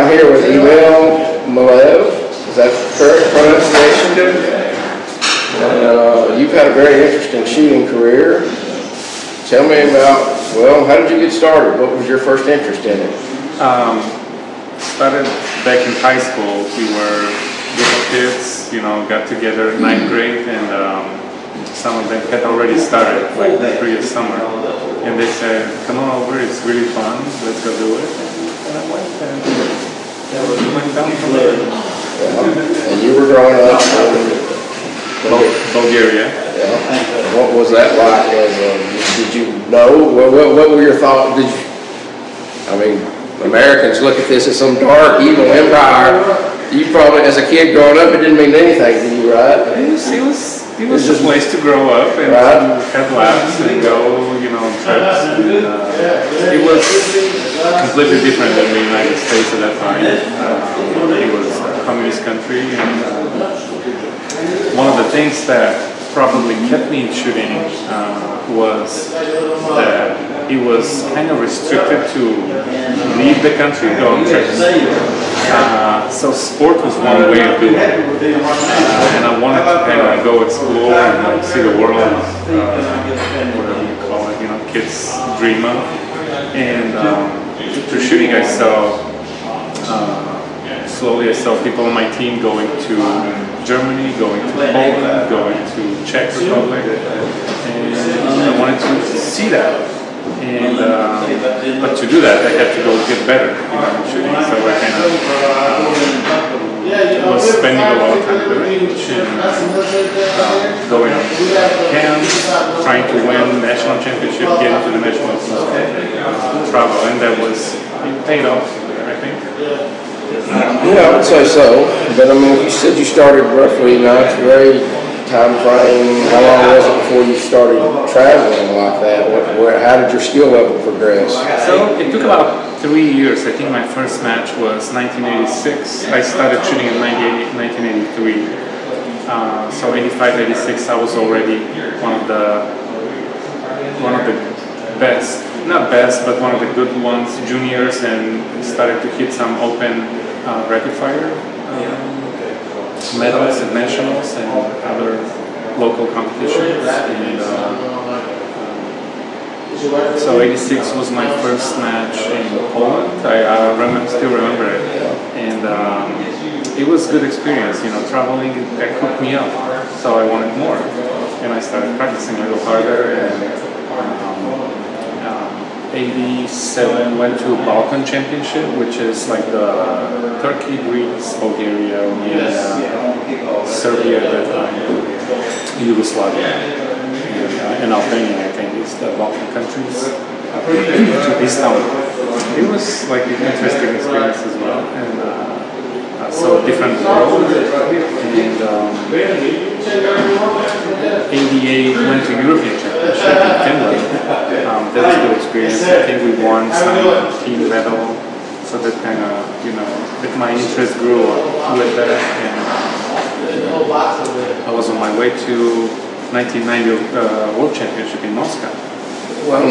I'm here with Emil Milev. Is that correct pronunciation? You've had a very interesting shooting career. Tell me about, well, how did you get started? What was your first interest in it? Started back in high school. We were group of kids, got together in 9th grade, and some of them had already started, like the previous summer. And they said, come on over, it's really fun, let's go do it. And I went and went down from there. Yeah. And you were growing up in Bulgaria. Yeah. What was that like? Did you know? What were your thoughts? Americans look at this as some dark, evil empire. You probably, as a kid growing up, it didn't mean anything to you, right? It was just a place to grow up and to have laughs and go, trips. And, it was completely different than the United States at that time. It was a communist country, and one of the things that probably kept me in shooting was that it was kind of restricted to leave the country, go on trips. So sport was one way of doing it, and I wanted to kind of go explore and see the world, whatever you call it, kids dream of. And through shooting, I saw slowly I saw people on my team going to Germany, going to Poland, going to Czech Republic, and I wanted to see that. And but to do that, I had to go get better in shooting. So I kind of was spending a lot of time at the range and going on camps, trying to win national championship, get into the national travel, and that it paid off, I think. Yeah, I would say so. But you said you started roughly 9th grade time frame. How long was it before you started traveling like that? How did your skill level progress? So it took about 3 years. I think my first match was 1986. I started shooting in 1983. So 85, 86, I was already one of the best, not best, but one of the good ones, juniors, and started to hit some open rapid fire medals at nationals and other local competitions. And, so 86 was my first match in Poland. I still remember it, and it was a good experience. Traveling, that hooked me up, so I wanted more, and I started practicing a little harder. And 87 went to Balkan Championship, which is like the Turkey, Greece, Bulgaria, Romania, Serbia at that time, Yugoslavia, and Albania, I think, is the Balkan countries. To Istanbul. It was like an interesting experience as well, and so different world. And 88 went to European Championship in Finland. That was a good experience. I think we won some team medal, so that kind of, that my interest grew with that, and I was on my way to 1990 World Championship in Moscow. Well,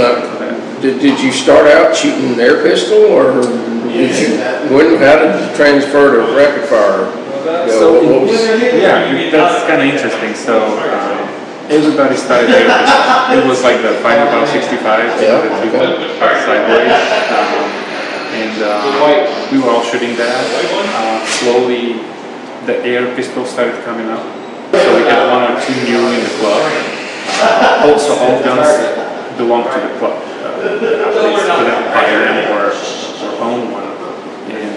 did you start out shooting an air pistol, or how did you transfer to rapid fire? That's kind of interesting. So everybody started air pistol. It was like the 5.65, that people sideways, and we were all shooting that. Slowly, the air pistol started coming up. So we had 1 or 2 new in the club. Also, all guns belong to the club. Athletes couldn't buy them or own one. And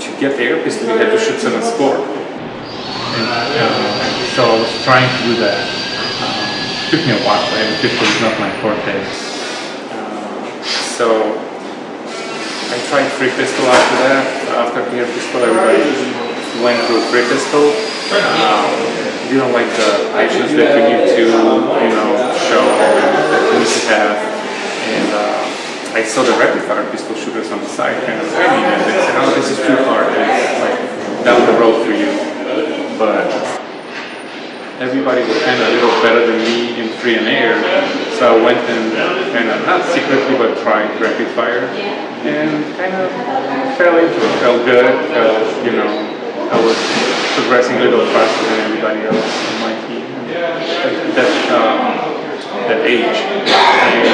to get the air pistol, you had to shoot some and score. And so I was trying to do that. It took me a while. Air pistol is not my forte. So I tried free pistol after that. After air pistol, everybody went to free pistol. You don't like the items that you need to, show that you need to have. And I saw the rapid fire pistol shooters on the side kind of training, and they said, "Oh, this is too hard. It's like down the road for you." But everybody was kind of a little better than me in free and air, So I went and kind of, not secretly, but tried rapid fire, and kind of fell into it, felt good, felt, you know, I was progressing a little faster than everybody else on my team at that age. And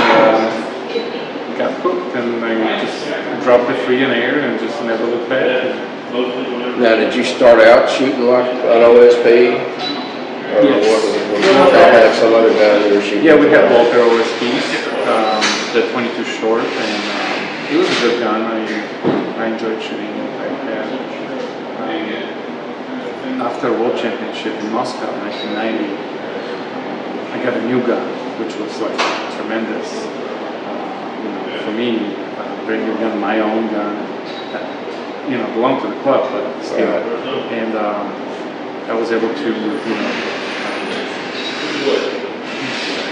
got hooked, and I just dropped the free and air and just never looked back. Now, did you start out shooting like an OSP? Or yes. What I had some other guys that were shooting? Yeah, we had Walther OSP, the 22 short, and it was a good gun. I enjoyed shooting it. After World Championship in Moscow in 1990, I got a new gun, which was like tremendous. You know, for me, brand new gun, my own gun, that, you know, belonged to the club, but still. Right. And I was able to, you know,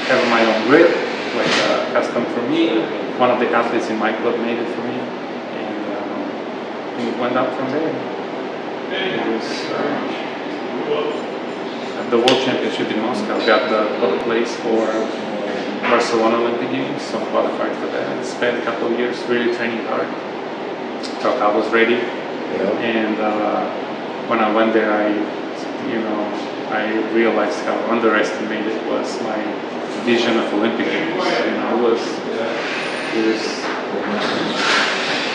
have my own grip, like custom for me. One of the athletes in my club made it for me, and it went up from there. It was at the World Championship in Moscow. Got the other place for Barcelona Olympic Games, so qualified for that. Spent a couple of years really training hard. Thought I was ready, and when I went there, I realized how underestimated was my vision of Olympic Games. You know, it was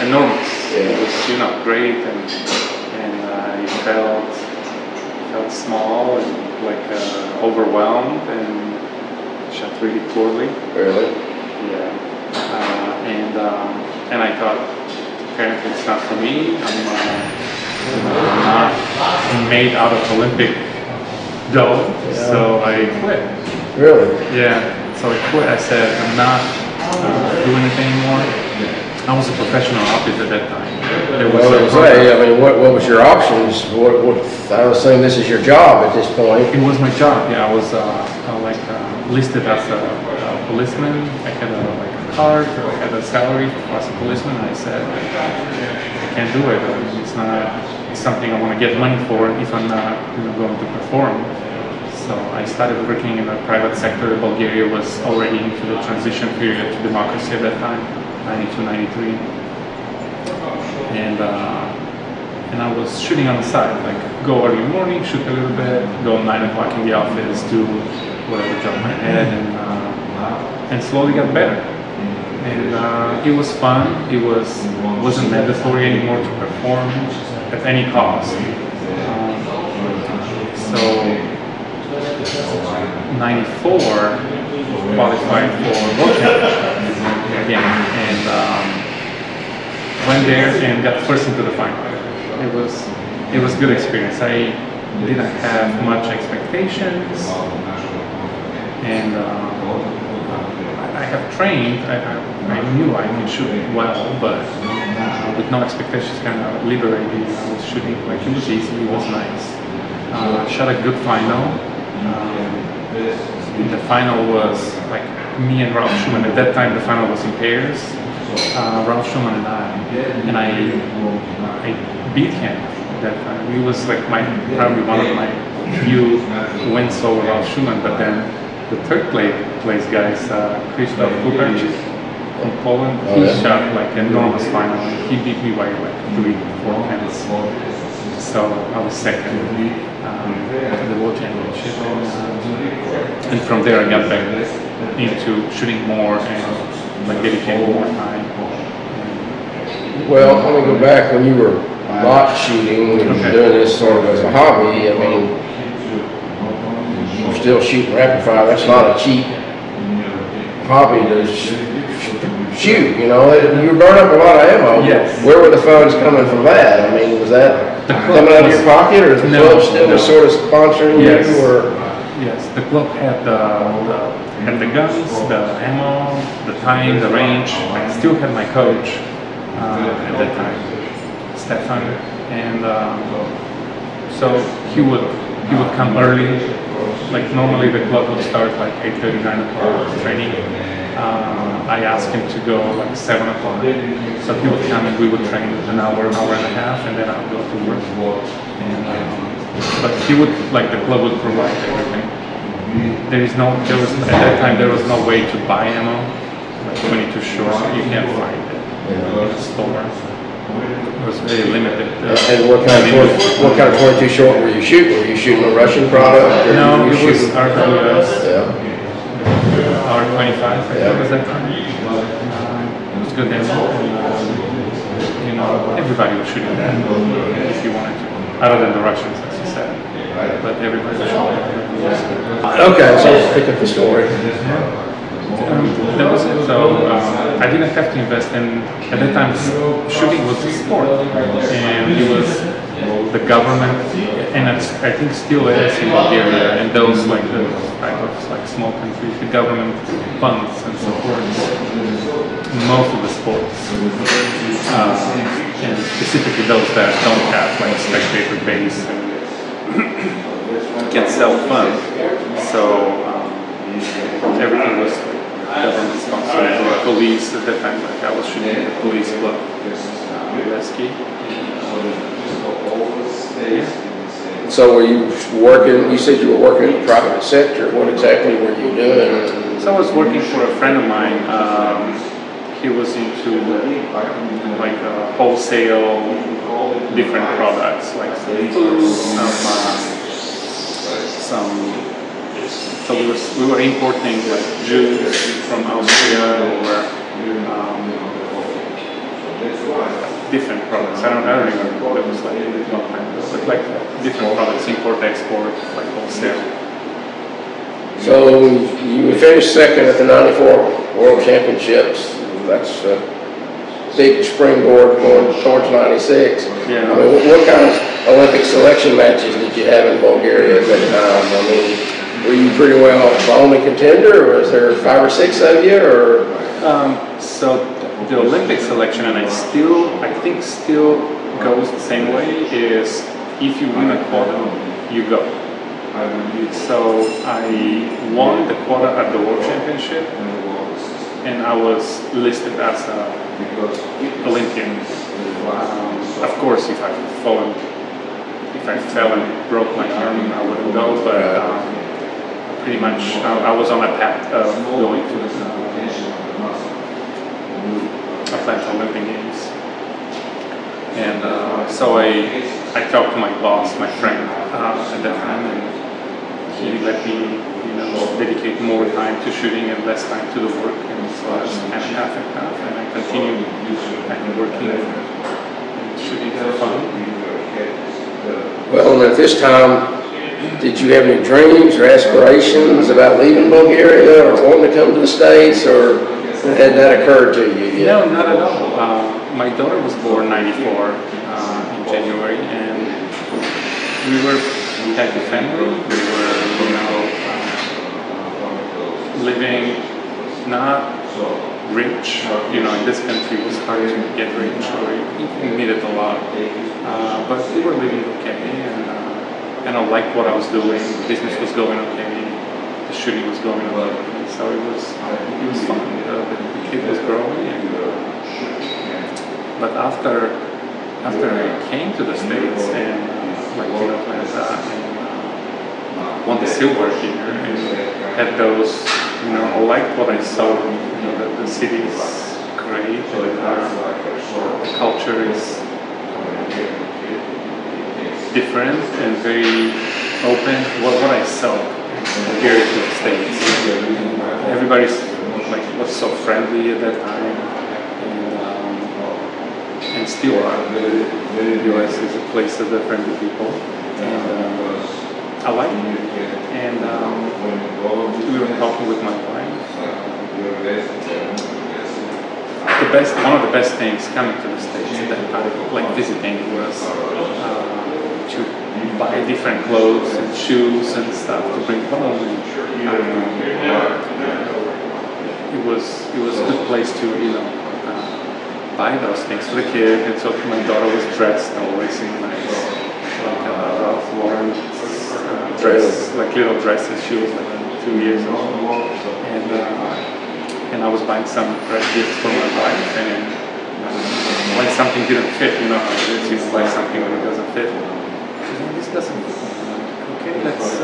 enormous. It was, you know, great, and I felt small and like overwhelmed and shot really poorly. Really? Yeah. And I thought, apparently it's not for me. I'm not made out of Olympic dough, so I quit. Really? Yeah. So I quit. I said I'm not doing it anymore. I was a professional artist at that time. What was your options? I was saying this is your job at this point. It was my job. Yeah, I was listed as a policeman. I had a card. I had a salary as a policeman. I said I can't do it. It's not something I want to get money for if I'm not going to perform. So I started working in the private sector. Bulgaria was already into the transition period to democracy at that time. 92, 93, and I was shooting on the side, like go early in the morning, shoot a little bit, go 9 o'clock in the office, do whatever job I had, and slowly got better. And it was fun. It wasn't mandatory anymore to perform at any cost. So 94 qualified for World Championship again, and went there and got first into the final. It was good experience. I didn't have much expectations, and I have trained. I knew I could shoot well, but with no expectations, kind of liberating. I was shooting like it was easy. It was nice. Shot a good final. The final was like me and Ralph Schumann. At that time, the final was in pairs. Ralph Schumann and I beat him that time. He was like probably one of my few wins over Ralph Schumann. But then the third place guys, Krzysztof Kucharczyk from Poland, he shot like an enormous final. And he beat me by like 3-4 points. So I was second at the World Championship, and from there I got back into shooting more and like dedicating more time. Well, let me go back when you were not shooting and doing this sort of as a hobby. I mean, you're still shooting rapid fire. That's not a cheap hobby to shoot. You know, you burn up a lot of ammo. Yes. Where were the funds coming from that? I mean, was that coming out of your pocket, or the club still was sort of sponsoring you? Or? Yes, the club had the guns, the ammo, the time, the range. I still had my coach at that time, Stefan, and so he would come early. Like normally the club would start like 8:30, 9 o'clock training. I asked him to go like 7 o'clock. So he would come and we would train an hour and a half, and then I would go to work. And, but he would, like the club would provide everything. there was at that time there was no way to buy ammo, like 22 short. You can't find it in the store. It was very limited. And what kind of 22 short were you shooting? Were you shooting a Russian product? No, it was RWS. Yeah. R25, I think was that time. It was good ammo. You know, everybody was shooting that if you wanted to, other than the Russians, as you said. But everybody was shooting that. Okay, so let's pick up the story. That was it. So I didn't have to invest in. At that time, shooting was a sport, and it was the government, and I think still is in Bulgaria, and those like the type of like small countries, the government funds and supports most of the sports, and specifically those that don't have like spectator base and can self-fund. So everything was government sponsored. Police at that time, like I was shooting at the police club, Rescue. So were you working, you said you were working in the private sector. What exactly were you doing? So I was working for a friend of mine. He was into like wholesale different products, like so we were importing like juice from Austria or different products. I don't remember what it was like a long time ago, but like different products, import, export, like wholesale. So you finished second at the '94 World Championships. That's a big springboard going towards '96. Yeah. I mean, what kind of Olympic selection matches did you have in Bulgaria at that time? I mean, were you pretty well the only contender, or was there 5 or 6 of you, or? So the Olympic selection, and I think still goes the same way, is if you win a quota, you go. So I won the quota at the World Championship, and I was listed as an Olympian. Of course, if I fell and broke my arm, I wouldn't go, but pretty much I was on a path of going to Atlanta Olympic Games. And so I talked to my boss, my friend at that time, and he let me dedicate more time to shooting and less time to the work. And so I was kind of half and half, and I continued working and shooting for fun. Well, and at this time, did you have any dreams or aspirations about leaving Bulgaria or wanting to come to the States, or had that occurred to you yet? No, not at all. My daughter was born '94 in January, and we had a family. We were, living not rich. In this country it was hard to get rich, or you needed a lot. But we were living okay, and I liked what I was doing. The business was going okay. The shooting was going okay. So it was fun. The kid was growing. But after I came to the States and Atlanta and won the silver here and had those, I liked what I saw. The city is great. The culture is different and very open. What I saw here to the States, everybody's was so friendly at that time, and still are. The U.S. is a place of the friendly people, and I like it. And we were talking with my wife. One of the best things coming to the States at that time, like visiting, was to buy different clothes and shoes and stuff to bring home. It was a good place to buy those things for the kid, and so my daughter was dressed always in nice, like Ralph Lauren dress, like little dresses. She was like 2 years old, and I was buying some gifts for my wife, and when something didn't fit, how it is, you buy something when it doesn't fit. She said, "This doesn't fit." okay, let's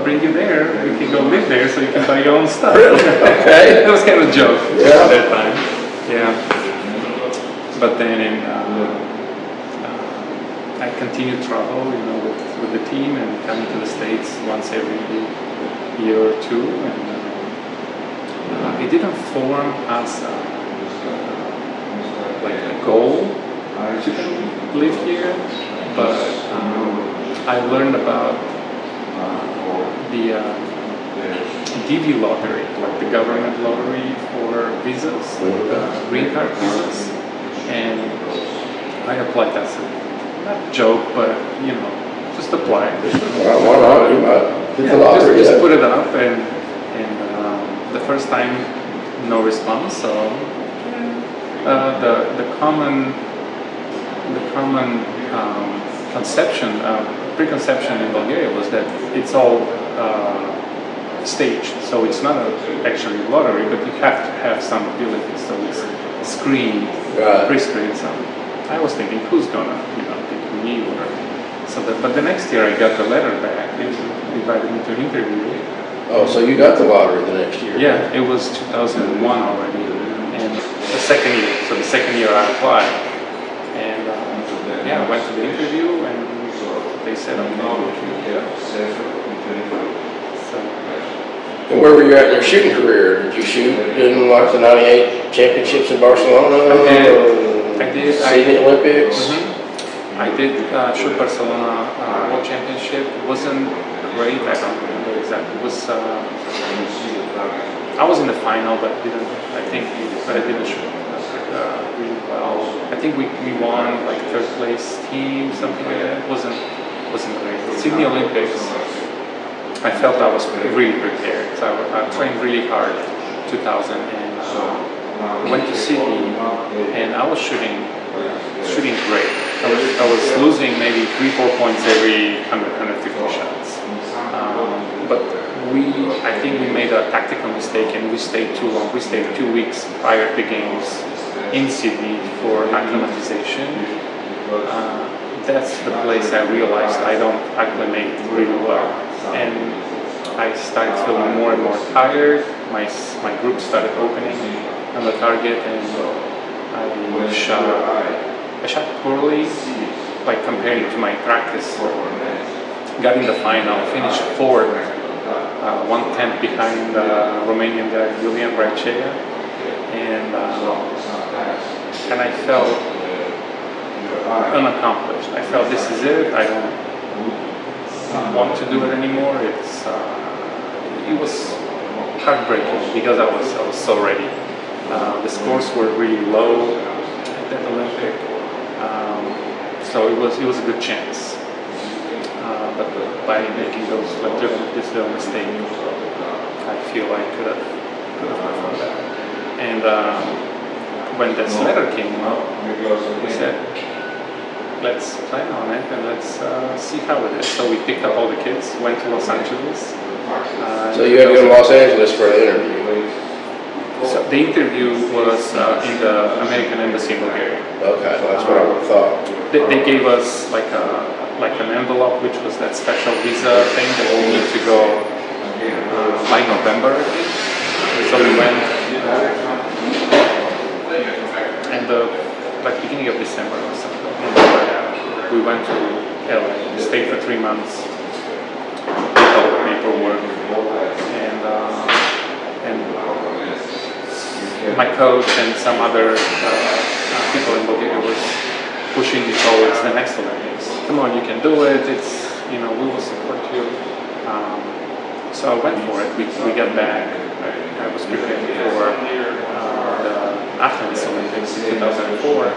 bring you there. You can go live there so you can buy your own stuff. Really? Okay. That was kind of a joke Yeah. at that time. Yeah. But then I continued travel, you know, with the team and coming to the States once every year or two. And it didn't form as like a goal to live here, but I learned about the DV lottery, like the government lottery for visas, green card visas, and I applied as not a joke, but you know, just apply. Well, why not? You might get the lottery. Just put it up, and the first time, no response. So the common preconception in Bulgaria was that it's all staged, so it's not actually a lottery, but you have to have some ability, so it's screened, pre-screened. So I was thinking, who's gonna, you know, pick me or so that. But the next year I got the letter back and invited me to an interview. Oh, so you got the lottery the next year? Yeah, it was 2001 already, and the second year. So the second year I applied, and yeah, I went to the interview, and they said, "Okay." So. And where were you at in your shooting career? Did you shoot in like the '98 championships in Barcelona? I did. See the Olympics? I did shoot Barcelona World Championship. It wasn't great. I don't remember exactly. It was. I was in the final, but didn't. I didn't shoot really well. I think we won like third place team, something like that. It wasn't great. Sydney Olympics. I felt I was really prepared. So I trained really hard. 2000 and went to Sydney, and I was shooting great. I was losing maybe 3-4 points every 100-150 shots. But I think we made a tactical mistake, and we stayed too long. We stayed 2 weeks prior to the games in Sydney for acclimatization. That's the place I realized I don't acclimate really well, and I started feeling more and more tired. My group started opening on the target, and I shot poorly, like comparing to my practice. Got in the final, finished fourth, 1/10 behind the Romanian guy Julian Bracea, and I felt unaccomplished. I felt this is it. I don't want to do it anymore. It was heartbreaking because I was so ready. The scores were really low at that Olympic, so it was a good chance. But by making this little mistake, I feel I could have performed better. And when this letter came out, we said, let's plan on it and let's see how it is. So we picked up all the kids, went to Los Angeles. So you had to go to Los Angeles for an interview? So the interview was in the American Embassy in Bulgaria. Okay, that's what I would have thought. They gave us like an envelope, which was that special visa thing that we need to go by November, I think. So we went, and like beginning of December or something. We went to LA, stayed for 3 months, did all the paperwork, and my coach and some other people in Bulgaria was pushing me towards the next Olympics. Come on, you can do it. It's, you know, we will support you. So I went for it. We got back. I was preparing for the Athens Olympics in 2004.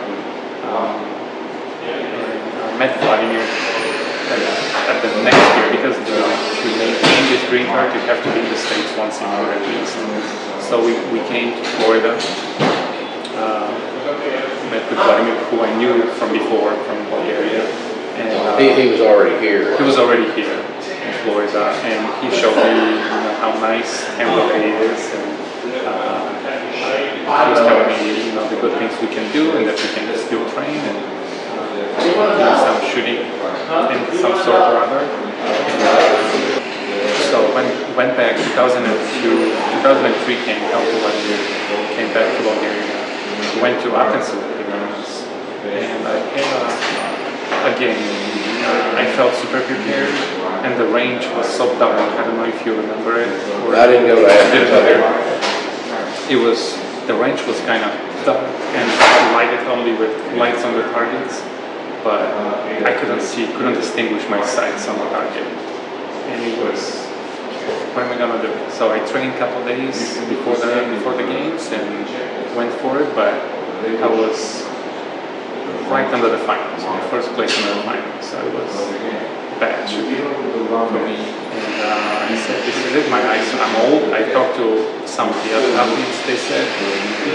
And met Vladimir at the next year because to maintain this green card, you have to be in the States once a year at least. So we came to Florida. Met with Vladimir, who I knew from before, from Bulgaria. And he was already here. He was already here in Florida, and he showed me how nice Emil is, and he was telling me the good things we can do, and that we can still train and do some shooting in some sort or other. And went back 2002, 2003 came out to 1 year, came back to Bulgaria, went to Athens, and I had a game. I felt super prepared, and the range was so dark. I don't know if you remember it. Or I didn't go to Athens. It was, the range was kind of dark and lighted only with lights on the targets, but I couldn't distinguish my sights on the target. And it was, what am I gonna do? So I trained a couple days before the games and went for it, but I was right under the finals, in the first place under the finals. So it was bad shooting for me. And I said, this is it, I'm old. I talked to some of the other athletes, they said,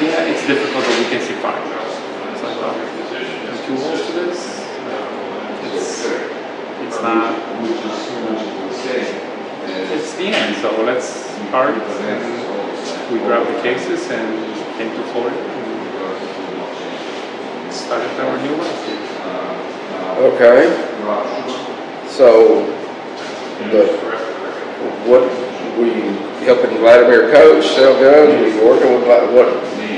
yeah, it's difficult, but we can see fine. So I thought, I'm too old for this. It's not, it's the end, so let's start. And we grabbed the cases and came to Florida and started our new life here. Okay. So, what were you helping Vladimir coach sell guns? Were you working with what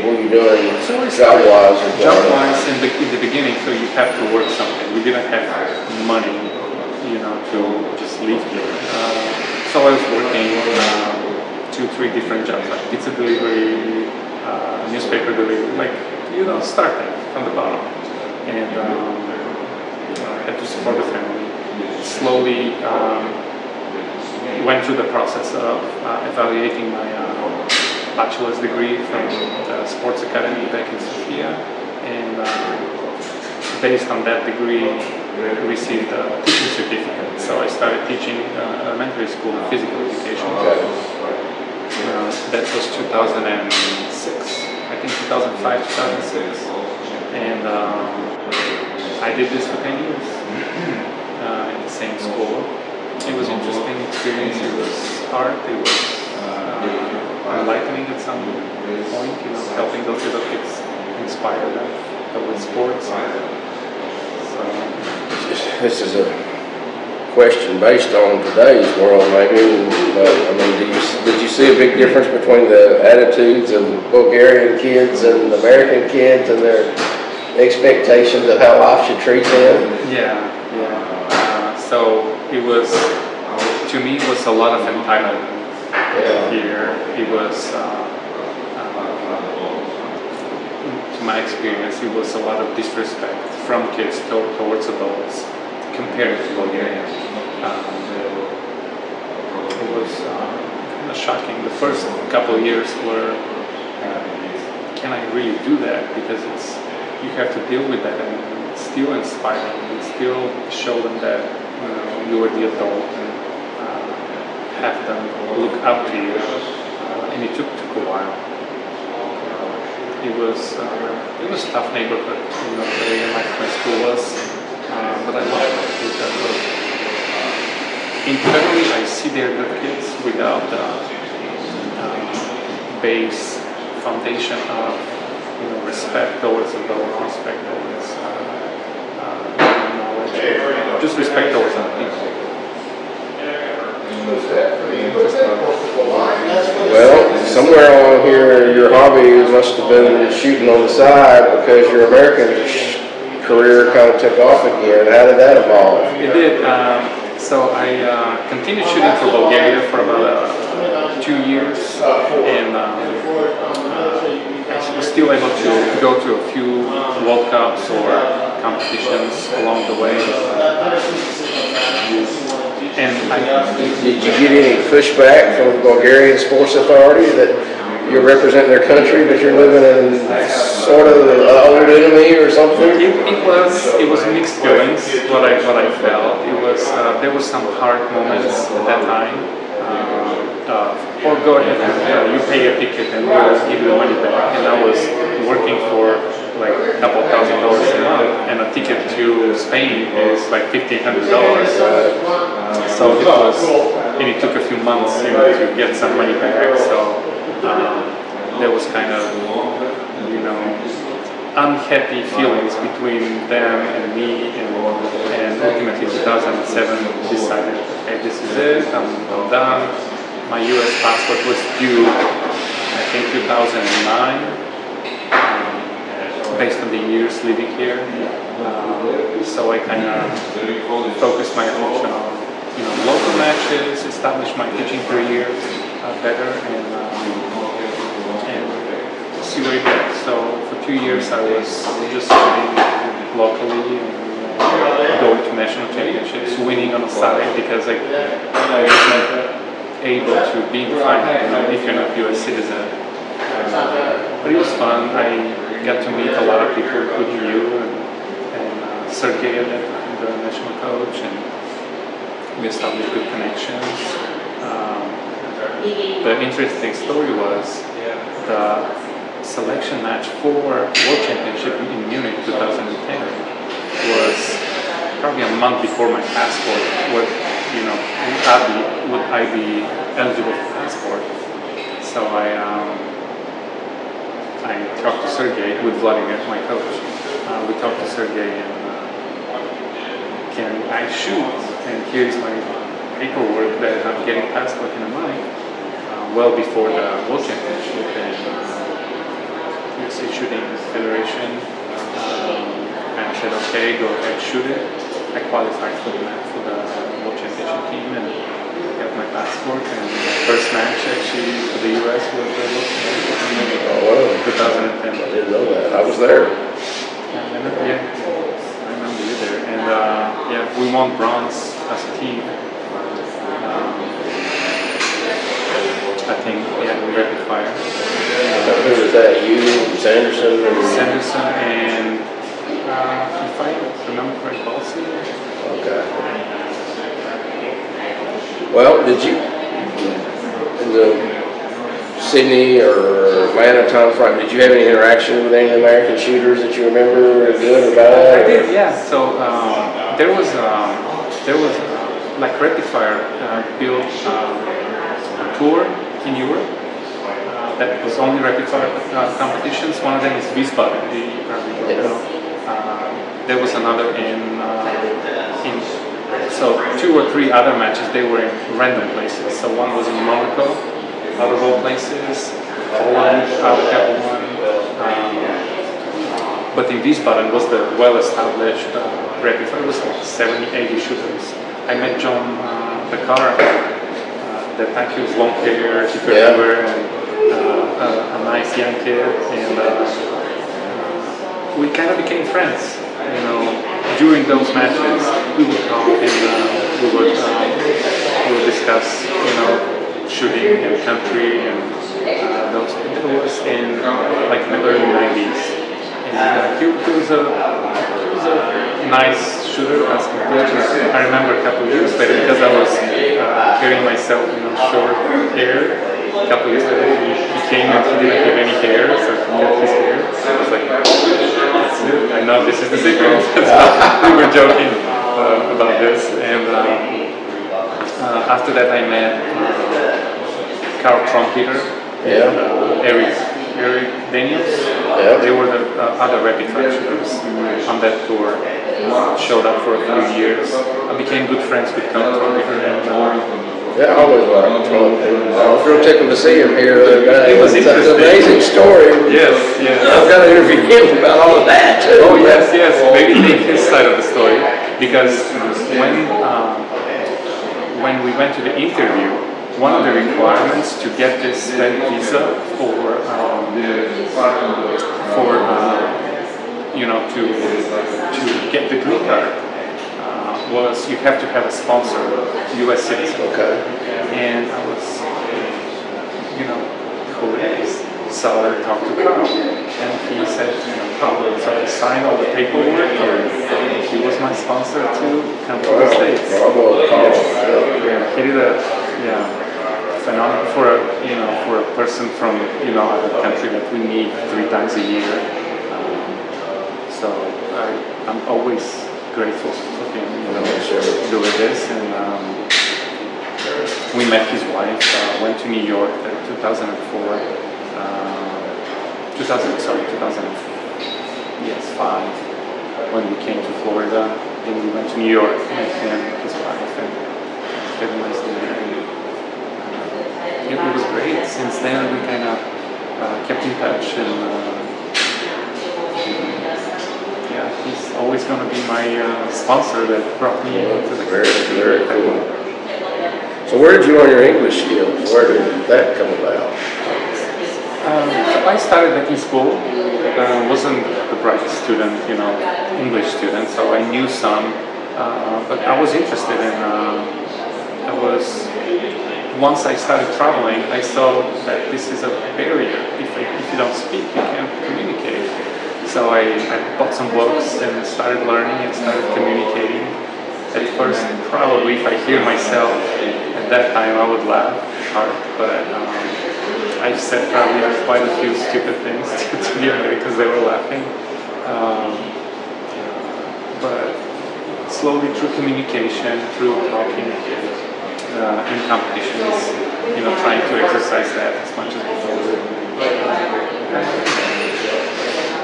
were you doing job-wise? Job-wise in the beginning, so you have to work something. We didn't have money, to just leave here. So I was working 2-3 different jobs, like pizza delivery, newspaper delivery, starting from the bottom. And I had to support the family. Slowly went through the process of evaluating my bachelor's degree from the sports academy back in Sofia, and based on that degree received a teaching certificate. So I started teaching elementary school physical education. That was 2006, I think 2005, 2006, and I did this for 10 years in the same school. It was an interesting experience. It was hard. It was enlightening at some point, helping those little kids, inspire them with sports. This is a question based on today's world, maybe. But I mean, did you see a big difference between the attitudes of Bulgarian kids and American kids and their expectations of how life should treat them? Yeah. So it was, to me, it was a lot of entitlement here. It was, to my experience, it was a lot of disrespect from kids towards adults compared to Bulgaria. It was kind of shocking. The first couple of years were, can I really do that? Because you have to deal with that and still inspire them and still show them that you are the adult and have them look up to you. And it took a while. It was a tough neighborhood. Like my school was, but I loved it. Internally, I see they're good kids without the base foundation of respect towards adults, respect towards knowledge, just respect towards other people. Well, somewhere along here, your hobby must have been shooting on the side because your American career kind of took off again. How did that evolve? It did. So I continued shooting for Bulgaria for about 2 years, and I was still able to go to a few World Cups or competitions along the way. And did you get any pushback from the Bulgarian sports authority that you're representing their country, but you're living in sort of an old enemy or something? It was mixed feelings. What I felt, there were some hard moments at that time. Or go ahead and you pay a ticket and we'll give you the money back. And I was working for like a couple $1,000 a month, and a ticket to Spain is like $1,500. So it took a few months to get some money back. So there was kind of unhappy feelings between them and me, and ultimately 2007 decided, okay, this is it, I'm done. my U.S. passport was due, I think 2009, based on the years living here. So I kind of focused my attention on local matches, established my teaching career better, and see where it goes. So for 2 years I was just shooting locally and going to national championships, winning on the side because I wasn't able to be in the final if you're not a U.S. citizen. But it was fun. I got to meet a lot of people, including you and Sergey at that time, the national coach, and we established good connections. The interesting story was the selection match for World Championship in Munich 2010 was probably a month before my passport. Would I be eligible for passport? So I talked to Sergey with Vladimir, my coach. We talked to Sergey and can I shoot? And here's my paperwork that I'm getting passport in a month, well before the World Championship and USA Shooting Federation. And I said, okay, go ahead, shoot it. I qualified for the World Championship team and got my passport. And the first match actually for the US was the World Championship in 2010. I didn't know that. I was there. I remember you there. And we won bronze as a team. I think, rapid fire. Who was that? You, Sanderson? Sanderson and if I remember correctly, Balsi. Okay. Well, did you, in the Sydney or Atlanta time frame, did you have any interaction with any American shooters that you remember good or bad? I did, yeah. So there was like rapid fire built a tour in Europe that was only rapid fire competitions. One of them is Wiesbaden. You probably know. There was another in so 2 or 3 other matches. They were in random places. So one was in Monaco, out of all places. Poland, out of one. But in Wiesbaden was the well-established rapid fire. It was like 70, 80 shooters. I met John Becara. The package was long hair, if you remember, and a nice young kid, and we kind of became friends. During those matches, we would talk and we would discuss, shooting and country and those. It was in like the early 90s, and he was a nice shooter. I remember a couple of years later because I was carrying myself, short hair. A couple of years later, he came and he didn't have any hair, so he cut his hair. I was like, that's it. I know this is the secret. We were joking about this, and after that I met Carl Trumpeter and Eric Daniels. They were the other rapid fire shooters on that tour. Showed up for a few years. I became good friends with Carl Trumpeter and I always liked Trump. I was real tickled to see him here the other day. It was interesting. It's an amazing story. Yes. I've got to interview him about all of that too. Oh yes. Maybe take his side of the story, because when we went to the interview, one of the requirements to get this visa to get the green card was you have to have a sponsor, U.S. citizen. Okay. And I was, who is? So I talked to Carl, and he said, so I signed all the paperwork, and he was my sponsor to come to the States. Bravo, Carl. He did phenomenal for a person from a country that we meet 3 times a year. So I'm always grateful for him, doing this. And we met his wife. Went to New York in 2004. 2005, when we came to Florida, then we went to New York, met him, his wife, and had a nice dinner. it was great. Since then, we kind of kept in touch, and yeah, he's always going to be my sponsor that brought me to the very, very cool. So where did you learn your English skills? Where did that come about? I started back in school. Wasn't the brightest student, English student, so I knew some, but I was interested in. Once I started traveling, I saw that this is a barrier. If you don't speak, you can't communicate. So I bought some books and started learning and started communicating. At first, probably if I hear myself at that time, I would laugh hard, but I said probably quite a few stupid things to the Americans. They were laughing. But slowly through communication, through talking in competitions, trying to exercise that as much as possible.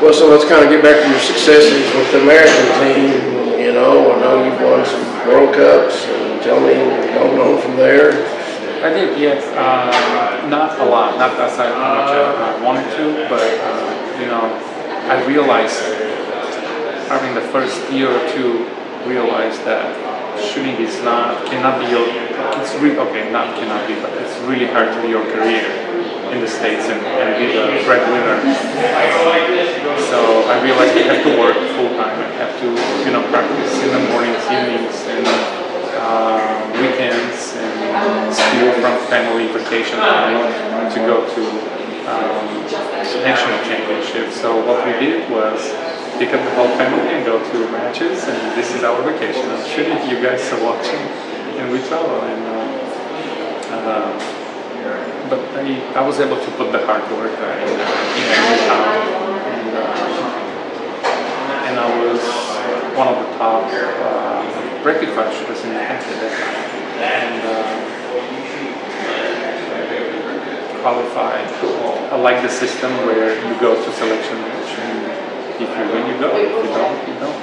Well, so let's kind of get back to your successes with the American team. I know you've won some World Cups, and tell me going on from there. I did, yes. Not a lot, not as much I wanted to, but I realized, probably in the first year or two, realized that shooting cannot be but it's really hard to be your career in the States and be the breadwinner. So I realized I have to work full time. I have to, practice in the mornings, evenings, and weekends, and steal from family vacation time to go to national championships. So what we did was pick up the whole family and go to matches, and this is our vacation. I'm sure you guys are watching, and we travel. But I was able to put the hard work in and I was one of the top rapid fire shooters in the country at that time, and qualified. I like the system where you go to selection match, and if you win, you go. If you don't, you don't.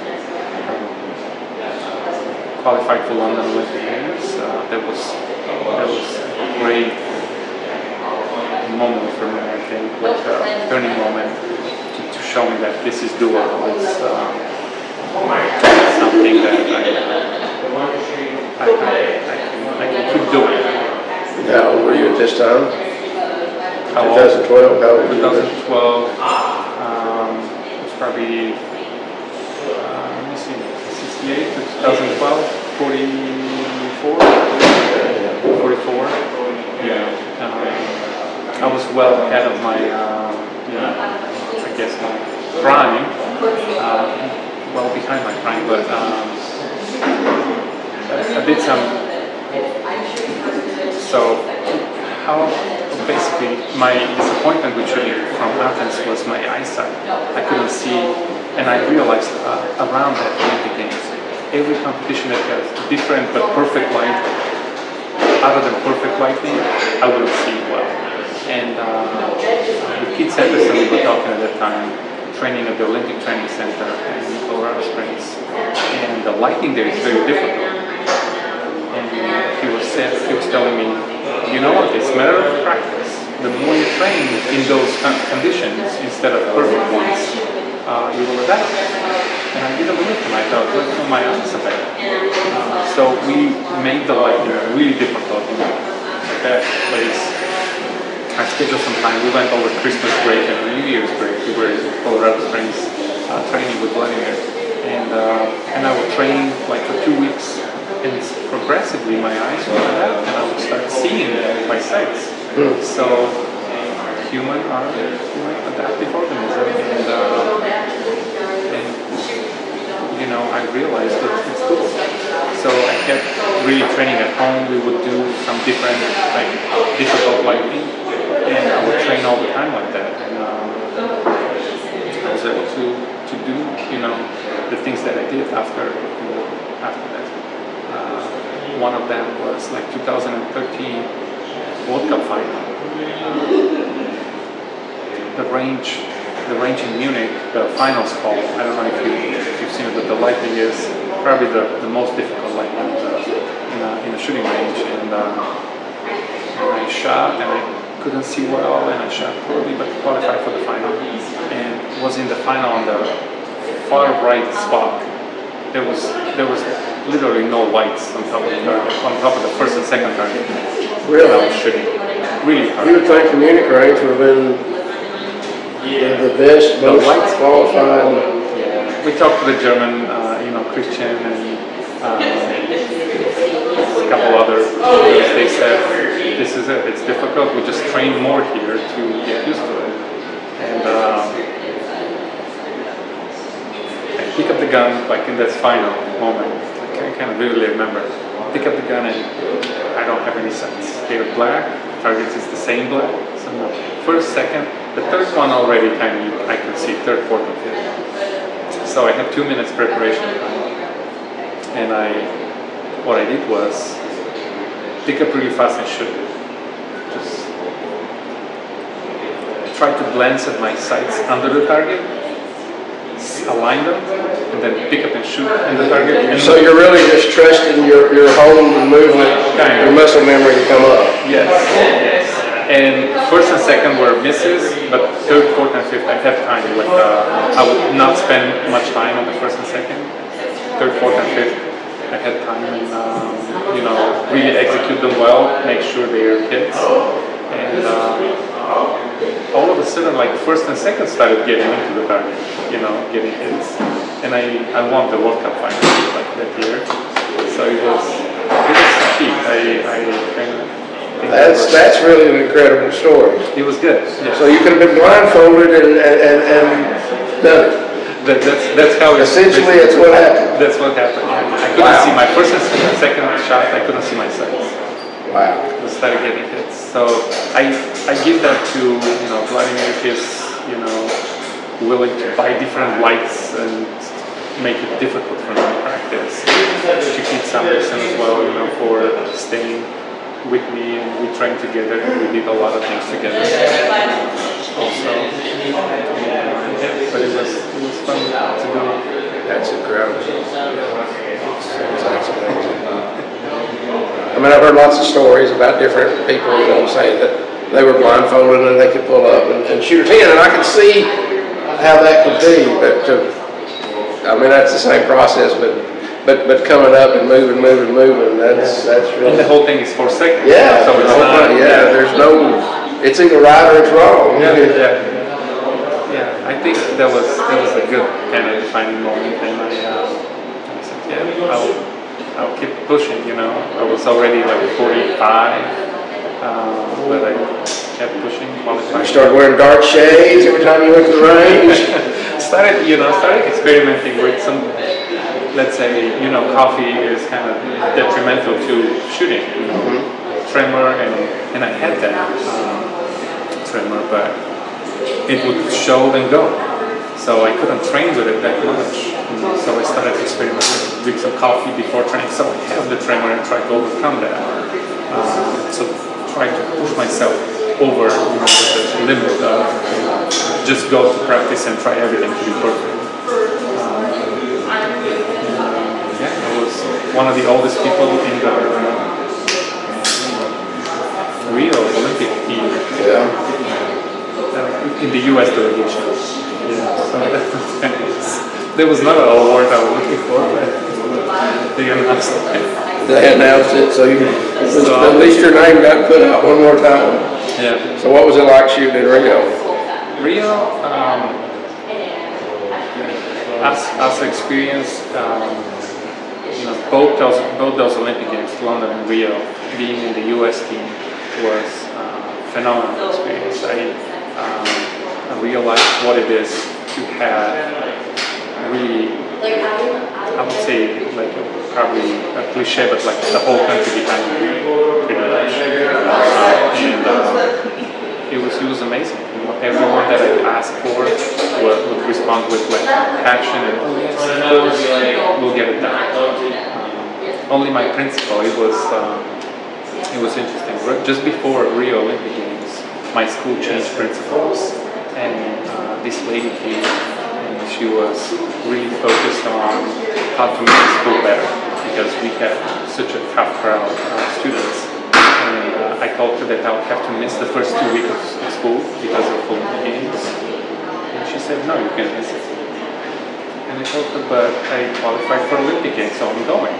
Qualified for London Olympic Games. That was a great moment for me, I think, like a turning moment to show me that this is doable. It's something that I can keep doing. How old were you at this time? 2012? How old were you? 2012. It's probably, let me see, 68 to 2012, 44. Yeah. I was well ahead of my, I guess my prime, well behind my prime, but I did some, so basically my disappointment with shooting from Athens was my eyesight. I couldn't see, and I realized around that Olympic Games, every competition that has different but perfect light, other than perfect lighting, I wouldn't see well. And with Keith Sanderson, we were talking at that time, training at the Olympic Training Center in Colorado Springs, and the lighting there is very difficult. And he was telling me, you know what, it's a matter of practice. The more you train in those conditions instead of perfect ones, you will adapt. And I didn't believe him. I thought, let's do my eyes better. So we made the lighting really difficult in that place. I scheduled some time. We went over Christmas break and New Year's break. We were in Colorado Springs training with Vladimir, and I would train like for 2 weeks, and progressively my eyes would adapt, and I would start seeing my sights. So humans are adaptive organisms, and I realized that it's cool. So I kept really training at home. We would do some different, difficult lighting, and I would train all the time like that. And I was able to do, the things that I did after that. One of them was like 2013 World Cup final. The range in Munich, the finals call, I don't know if you've seen it, but the lighting is probably the most difficult lighting in a shooting range. And and I shot, and I couldn't see well, and I shot poorly, but qualified for the final, and was in the final on the far right spot. There was literally no whites on top of the target, on top of the first and second target. Really? I was shooting really hard. You would think the Munich range would have been the best, The most whites qualified. We talked to the German, Christian, and a couple other players. They said, this is it, it's difficult, we just train more here to get used to it. And I pick up the gun, like in this final moment, I kind of vividly remember, pick up the gun and I don't have any sights. They're black, targets is the same black, so first, second, the third one already kind of, I could see, third, fourth, and fifth. So I had 2 minutes preparation time. And what I did was pick up really fast and shoot. Just try to glance at my sights under the target, align them, and then pick up and shoot in the target. And so you're really just trusting your home and movement, your muscle memory to come up. Yes, yes. And first and second were misses, but third, fourth, and fifth I had time. Like I would not spend much time on the first and second. Third, fourth, and fifth I had time, and really execute them well, make sure they are hits. And all of a sudden, like first and second started getting into the target, getting hits. And I won the World Cup final like that year. So it was cheap. That's really an incredible story. It was good. Yeah. So you could have been blindfolded and done it. That's how essentially it's what happened. That's what happened. I couldn't see my first and second shot. I couldn't see my sights. Wow. I started getting hits. So I give that to Vladimir. He's willing to buy different lights and make it difficult for me to practice. To keep Sanderson as well, for staying with me, and we trained together and we did a lot of things together. Also, but it was fun to do. That's incredible. That's amazing. I mean, I've heard lots of stories about different people, saying that they were blindfolded and they could pull up and shoot a 10, and I can see how that could be, but that's the same process, but coming up and moving, that's really... And the whole thing is 4 seconds. Yeah, so it's not, there's no... It's either right or it's wrong. I think that was a good kind of defining moment, and I said, I'll keep pushing, I was already like 45, but I kept pushing, qualified. You started wearing dark shades every time you went to the range? started experimenting with some, let's say, coffee is kind of detrimental to shooting, tremor, and I had that tremor, but it would show and go. So I couldn't train with it that much. So I started experimenting with some coffee before training. So I have the tremor and try to overcome that. So try to push myself over the limit of just go to practice and try everything to be perfect. I was one of the oldest people in the Rio Olympic team. In the U.S. delegation. There was not an award I was looking for, but they announced it. They announced it, so at least your name got put out one more time. Yeah. So what was it like shooting in Rio? As experience, both those Olympic Games, London and Rio, being in the U.S. team was a phenomenal experience. I realized what it is to have really, I would say, like probably a cliche, but like the whole country behind you, pretty much. And it was amazing. Everyone that I asked for would respond with like passion and oh yes, of course, we'll get it done. Only my principal, it was interesting. Just before Rio Olympic Games, my school changed principals, and this lady came, and she was really focused on how to make the school better, because we had such a tough crowd of students. And I told her that I would have to miss the first 2 weeks of school because of Olympic Games. And she said, no, you can miss it. And I told her, but I qualified for Olympic Games, so I'm going.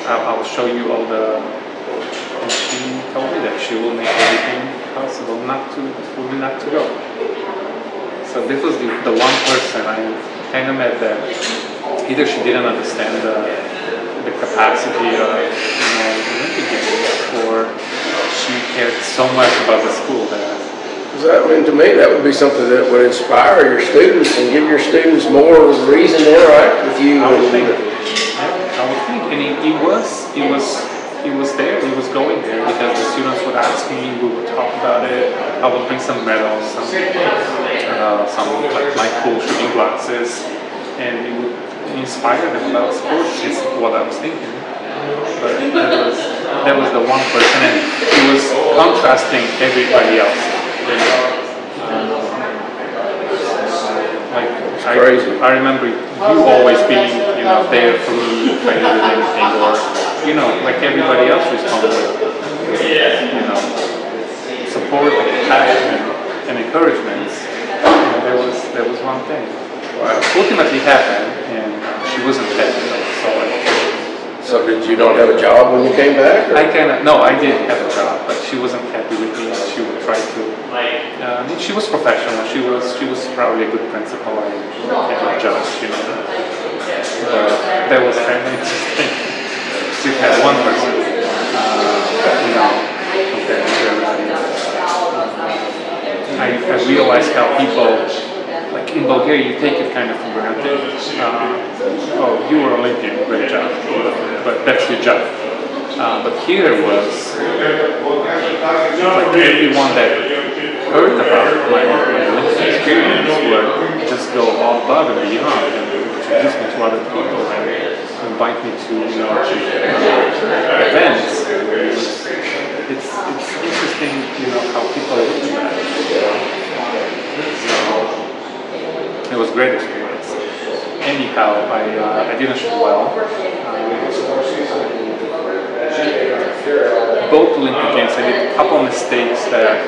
I'll show you all the... And she told me that she will make everything possible for me not to go. So this was the one person I kind of met that either she didn't understand the capacity of Olympic Games, or she cared so much about the school that. I mean, to me, that would be something that would inspire your students and give your students more reason to interact with you. I would think, and it was there. It was going there because the students would ask me. We would talk about it. I would bring some medals, some like my cool shooting glasses, and it would inspire them about sports. Is what I was thinking. But that was the one person, and it was contrasting everybody else. I remember you always being, there for me if I needed anything, or, like everybody else responded with, support and passion and encouragement. There was one thing. Wow. Ultimately happened, and she wasn't happy, So did you not have a job when you came back? Or? I did have a job, but she wasn't happy with me. She would try to. She was professional. She was probably a good principal. I can't judge, But that was kind of interesting. She had one person, compared to everybody else. I realized how people, like in Bulgaria, you take it kind of for granted. Oh, you were Olympian, great job. But that's your job. But here was like everyone that heard about my Olympic experience would just go all above and beyond and introduce me to other people and invite me to events. It's interesting, how people look at that. So it was a great experience. Anyhow, I didn't shoot well. Both Olympic Games, I did a couple of mistakes that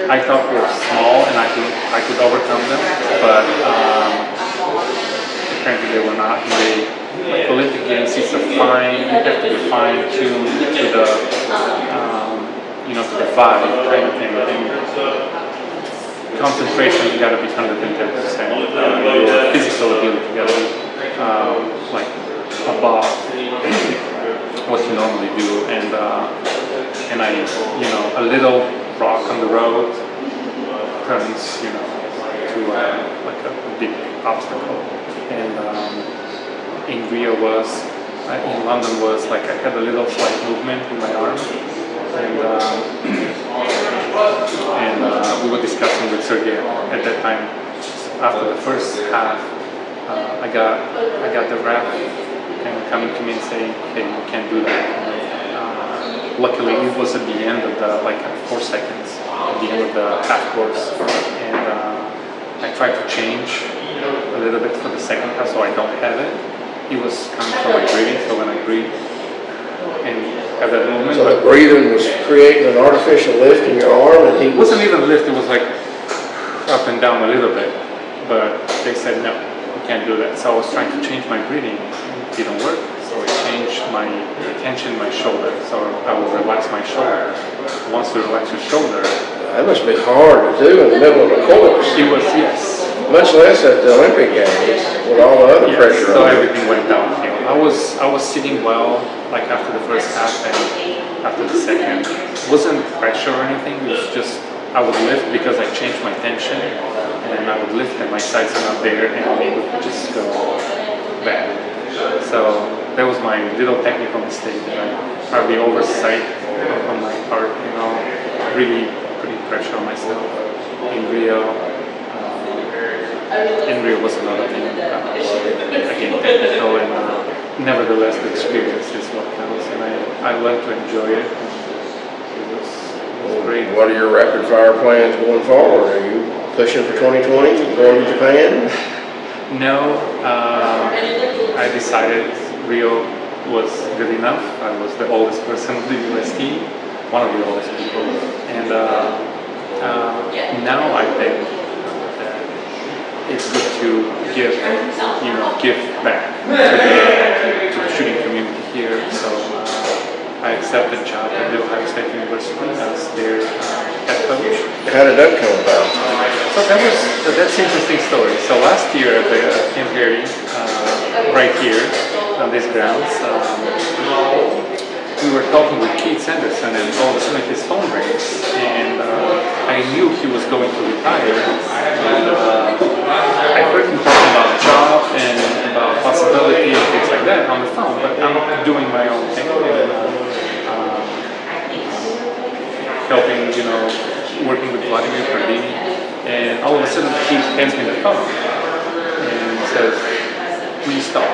I thought were small and I could overcome them, but apparently they were not. Like Olympic Games, it's you have to be fine-tuned to the, to the vibe kind of thing. And concentration, you got to be 110%. Your physical ability, you got to be like above what you normally do, and I, a little rock on the road turns, to like a big obstacle. And in Rio in London was like I had a little slight movement in my arm, and we were discussing with Sergey at that time. After the first half, I got the ref kind of coming to me and saying, "Hey, you can't do that." Luckily, it was at the end of the 4 seconds at the end of the half course, and I tried to change a little bit for the second half, so I don't have it. It was coming from my breathing, so when I breathe and have that movement. So the breathing was creating an artificial lift in your arm, and it wasn't even a lift. It was like up and down a little bit, but they said no, you can't do that. So I was trying to change my breathing, it didn't work. So I changed my tension in my shoulder, so I will relax my shoulder. Once you relax your shoulder, that must be hard to do in the middle of a course. It was, yes. Much less at the Olympic Games with all the other pressure so on everything went downhill. I was sitting well, like after the first half and after the second. It wasn't pressure or anything. It was just I would lift because I changed my tension, and I would lift and my sides are not there, and it would just go bad. So that was my little technical mistake that I probably oversight on my part, really putting pressure on myself. In Rio was another thing, again, technical, and nevertheless the experience is what counts, and I learned to enjoy it. It was great. What are your rapid fire plans going forward? Are you pushing for 2020, going to Japan? No, I decided Rio was good enough. I was the oldest person on the US team. one of the oldest people. And now I think that it's good to give back to the shooting community here. So I accepted a job at the Ohio State University as their head coach. How did that come about? So that's an interesting story. So last year at the Camp Harry, right here on these grounds, we were talking with Keith Sanderson, and all of a sudden his phone rings, and I knew he was going to retire. And I heard him talking about the job and about possibility and things like that on the phone, but I'm doing my own thing, helping, working with Vladimir Pardini, and all of a sudden Keith hands me the phone and says, "Please stop."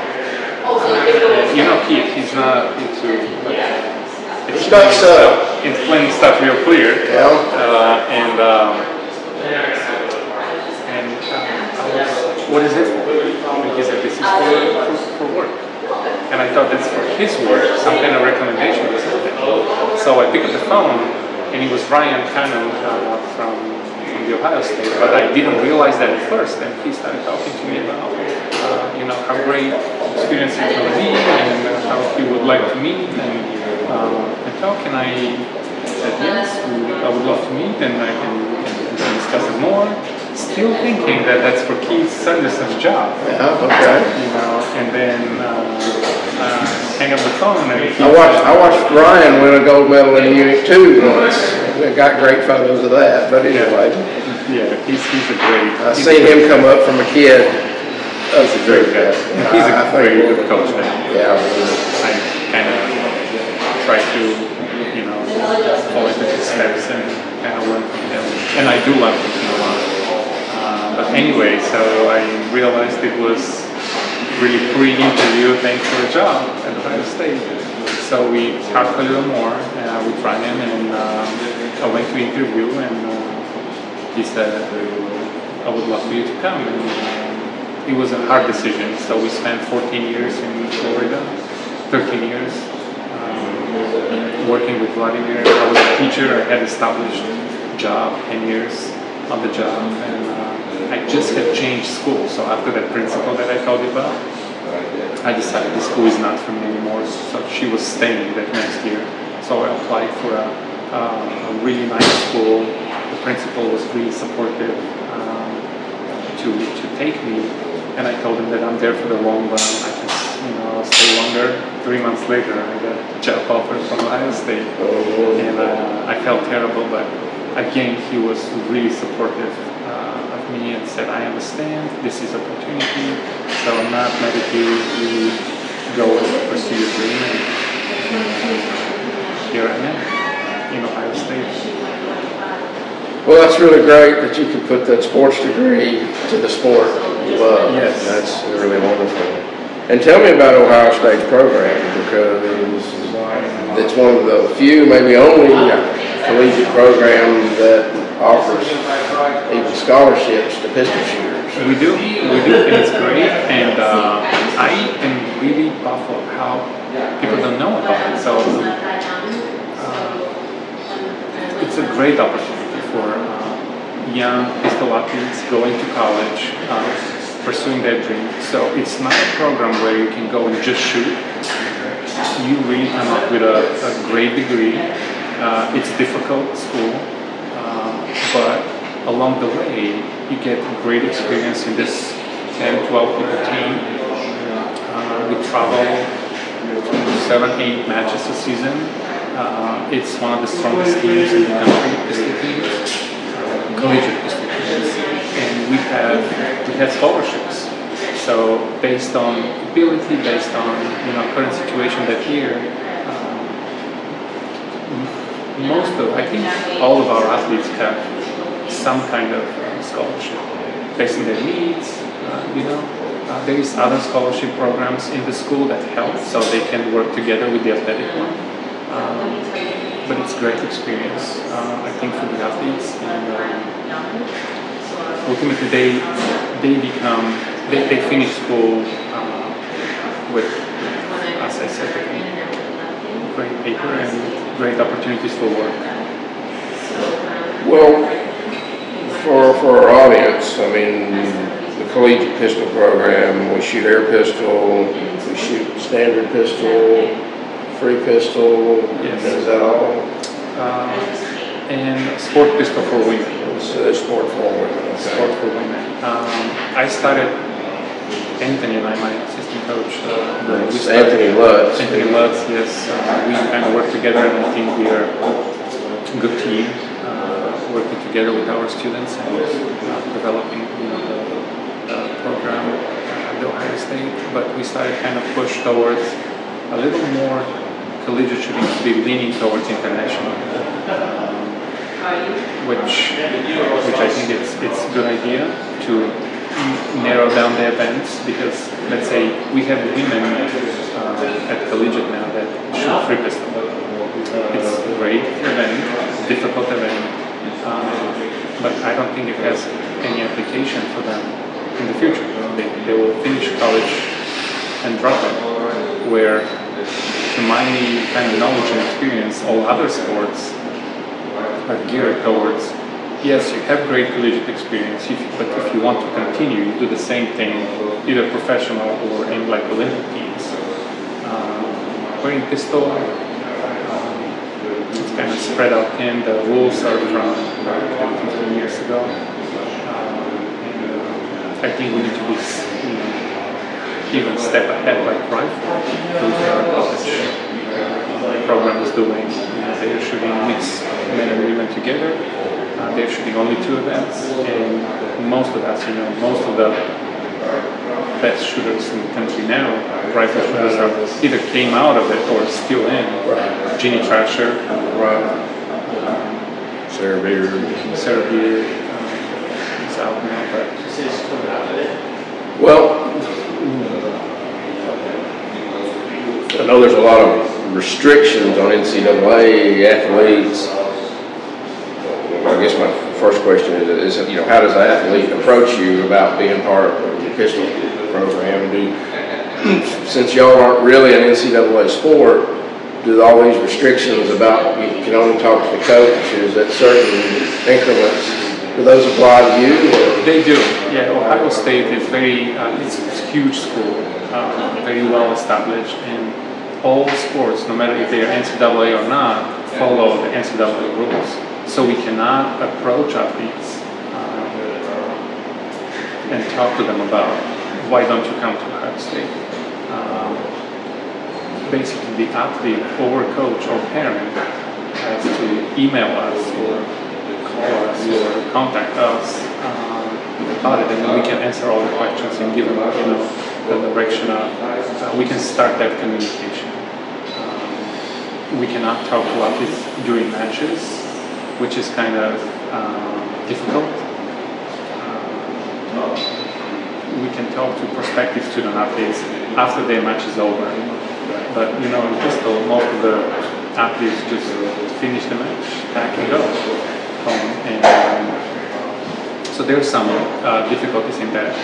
Keith, he's not into explaining stuff real clear. Yeah. What is it for? And he said, "This is for work." And I thought that's for his work, some kind of recommendation or something. So I picked up the phone, and it was Ryan Cannon from the Ohio State, but I didn't realize that at first. And he started talking to me about, how great experience it's going to be, and how he would like to meet and talk. And I said yes, I would love to meet, and I can discuss it more. Still thinking that that's for Keith Sanderson's job. Yeah, okay. And then hang up the phone. And I watched Ryan win a gold medal in Munich too once. We got great photos of that. But anyway. Yeah, he's a great. I've seen him come up from a kid. He's a great guy. He's a very good coach now. Yeah. I kind of try to, follow his steps and kind of learn from him. And I do learn from him a lot. But anyway, so I realized it was really pre-interview thing for a job at Ohio State. So we talked a little more with Ryan, and I went to interview, and he said, "I would love for you to come." And it was a hard decision. So we spent 14 years in Florida, 13 years working with Vladimir. I was a teacher. I had established job, 10 years on the job, and I just had changed school. So after that principal that I told you about, I decided this school is not for me anymore. So she was staying that next year. So I applied for a really nice school. The principal was really supportive to take me, and I told him that I'm there for the long run. I can, stay longer. 3 months later, I got a job offer from Ohio State, and I felt terrible, but again, he was really supportive of me and said, "I understand, this is opportunity, so I'm not ready to really go and pursue your dream." And here I am in Ohio State. Well, that's really great that you could put that sports degree to the sport you love. Yes. That's really wonderful. And tell me about Ohio State's program, because it's one of the few, maybe only, collegiate program that offers even scholarships to pistol shooters. We do, and it's great. And I am really baffled how people don't know about it. So it's a great opportunity for young pistol athletes going to college, pursuing their dream. So it's not a program where you can go and just shoot. You really come up with a great degree. It's difficult school, but along the way, you get great experience in this 10, 12 people team. We travel 7, 8 matches a season. It's one of the strongest teams in the country, pistol teams, collegiate pistol teams, and we have scholarships. So based on ability, based on current situation that year. I think all of our athletes have some kind of scholarship based on their needs. There is other scholarship programs in the school that help, so they can work together with the athletic one. But it's a great experience, I think, for the athletes. And ultimately, they finish school with, as I said, great paper and great opportunities for work. Well, for our audience, I mean, the collegiate pistol program, we shoot air pistol, we shoot standard pistol, free pistol, yes. Is that all? And sport pistol for women. So sport for women. Okay. Sport for women. I started, Anthony and I, my assistant coach. Anthony Lutz. Anthony Lutz, yes. We kind of work together, and I think we are a good team, working together with our students and developing the program at the Ohio State. But we started kind of push towards a little more collegiate shooting, to be leaning towards international, which I think it's a good idea to narrow down the events, because let's say we have women at collegiate now that shoot free pistol. It's a great event, difficult event, but I don't think it has any application for them in the future. They will finish college and drop it, where to my kind of knowledge and experience, all other sports are geared towards, yes, you have great collegiate experience, but if you want to continue, you do the same thing, either professional or in like Olympic teams. Wearing pistol, it's kind of spread out thin. The rules are from 15 years ago. I think we need to be, even step ahead like rifle. The college program is doing. They're shooting mixed men and women together. They're shooting only 2 events, and most of us, most of the best shooters in the country now, rifle shooters, are either came out of it or still in. Right. Ginny Trasher, Sarah Beard is out now, but well, I know there's a lot of restrictions on NCAA athletes. I guess my first question is how does an athlete approach you about being part of the pistol program? Since y'all aren't really an NCAA sport, do all these restrictions about you can only talk to the coaches at certain increments, do those apply to you? Or? They do. Yeah, Ohio State is it's a huge school, very well established, and all sports, no matter if they are NCAA or not, follow the NCAA rules. So we cannot approach athletes and talk to them about why don't you come to Ohio State. Basically, the athlete or coach or parent has to email us or call us or contact us about it, and then we can answer all the questions and give them the direction of. We can start that communication. We cannot talk to athletes during matches, which is kind of difficult. We can talk to prospective student athletes after their match is over. But in pistol, most of the athletes just finish the match, back and go home. And so there's some difficulties in that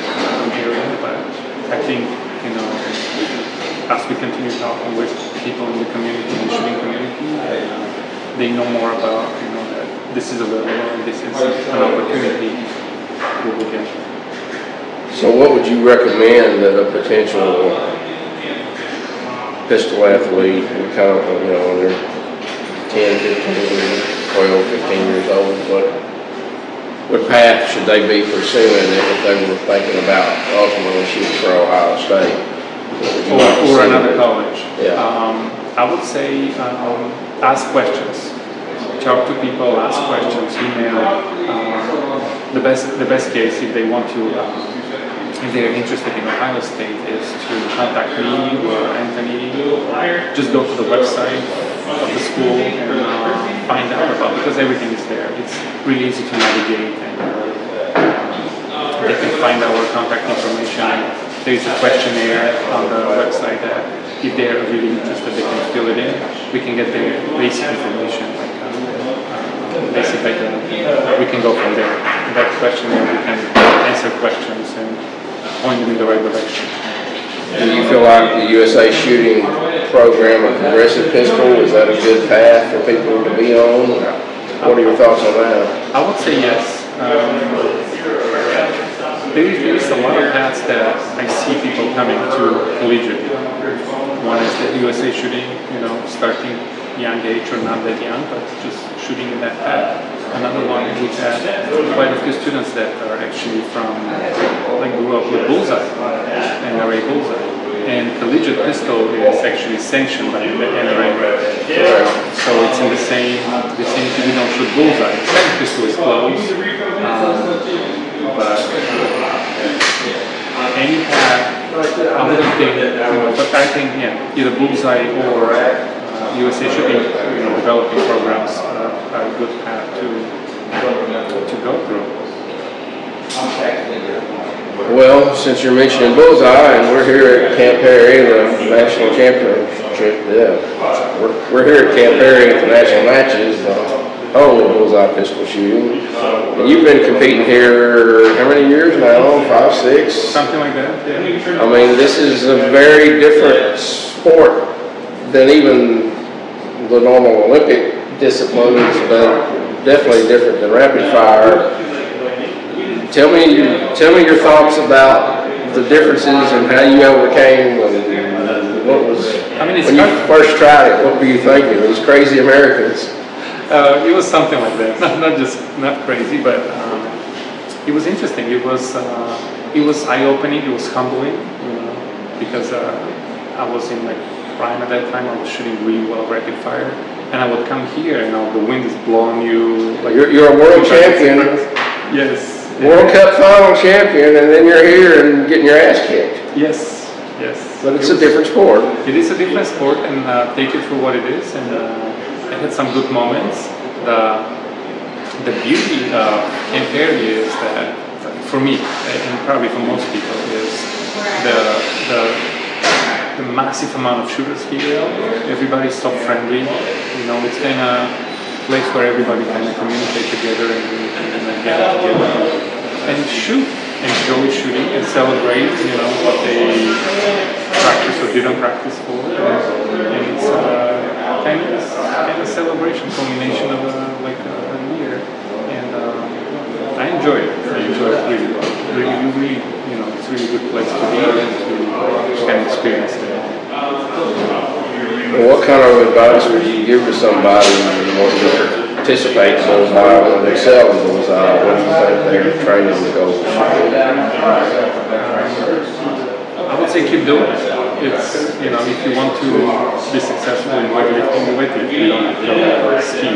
area, but I think, as we continue talking with people in the community, in the shooting community, they know more about, that this is available and this is an opportunity we will get. So what would you recommend that a potential pistol athlete would come, when they're 10, 15, 12, 15 years old, what path should they be pursuing if they were thinking about ultimately shooting for Ohio State? Or another college? Yeah. I would say ask questions. Talk to people, ask questions, email. The best case, if they want to, if they're interested in Ohio State, is to contact me or Anthony, or just go to the website of the school and find out about, because everything is there. It's really easy to navigate, and they can find our contact information. There is a questionnaire on the website that if they're really interested, they can fill it in. We can get their basic information, basic background. We can go from there. In that questionnaire, we can answer questions and point them in the right direction. Do you feel like the USA shooting program a progressive pistol? Is that a good path for people to be on? What are your thoughts on that? I would say yes. There is a lot of paths that I see people coming to collegiate. One is the USA shooting, starting young age or not that young, but just shooting in that path. Another one, we have quite a few students that are actually grew up with bullseye, NRA bullseye. And collegiate pistol is actually sanctioned by the NRA. So it's in the same we don't shoot bullseye. The pistol is closed. But any path, I wouldn't think, but I think, either bullseye or USA shooting, developing programs are a good path to go through. Well, since you're mentioning bullseye, and we're here at Camp Perry, the national championship, we're here at Camp Perry at the national matches, only bullseye pistol shooting. And you've been competing here how many years now? 5, 6? Something like that, yeah. I mean, this is a very different sport than even the normal Olympic disciplines, but definitely different than rapid fire. Tell me your thoughts about the differences and how you overcame and what was, when you first tried it, what were you thinking? These crazy Americans. It was something like that. Not crazy, but it was interesting. It was eye-opening. It was humbling, because I was in my prime at that time. I was shooting really well rapid fire, and I would come here, and the wind is blowing you. Like you're a world champion. Yes. World Cup final champion, and then you're here and getting your ass kicked. Yes. But it's a different sport. It is a different sport, and take it for what it is. And I had some good moments. The beauty of Camp Perry is that, for me, and probably for most people, is the massive amount of shooters here. Everybody's so friendly. It's kind of place where everybody kind of communicate together and get together and shoot, enjoy shooting and celebrate, what they practice or didn't practice for. And it's kind of celebration, culmination of a year. And I enjoy it. I enjoy it really well. Really, it's really a good place to be and to kind of experience it. Well, what kind of advice would you give to somebody who wants to participate in bullseye when they excel in bullseye? What do you think their training goals should be? I would say keep doing it. It's, if you want to be successful in weightlifting, you don't have to go ski.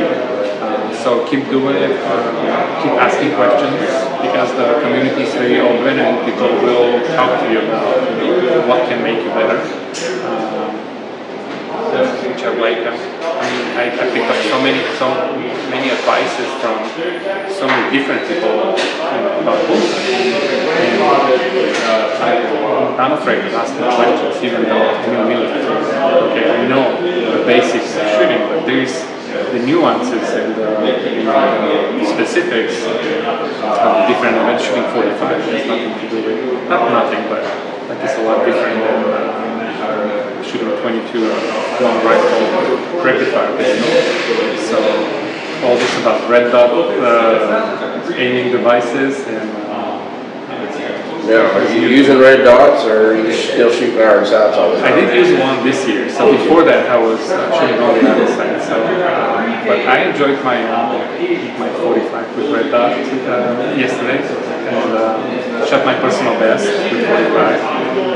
So keep doing it, keep asking questions, because the community is very open and people will talk to you about what can make you better. Which I like. I picked up so many advices from so many different people about bullseye. And I'm afraid to ask them questions, even though Milev, okay, I know the basics of shooting, but there's the nuances and the specifics of different events. Shooting 45 has nothing to do with, not nothing, but it's a lot different than shooting 22 long rifle rapid fire pistol. So all this about red dot aiming devices and are you using red dots or are you still shooting iron sights all the time? I did use one this year. So before that I was shooting only iron sights. So, but I enjoyed my 45 with red dot yesterday and shot my personal best with 45.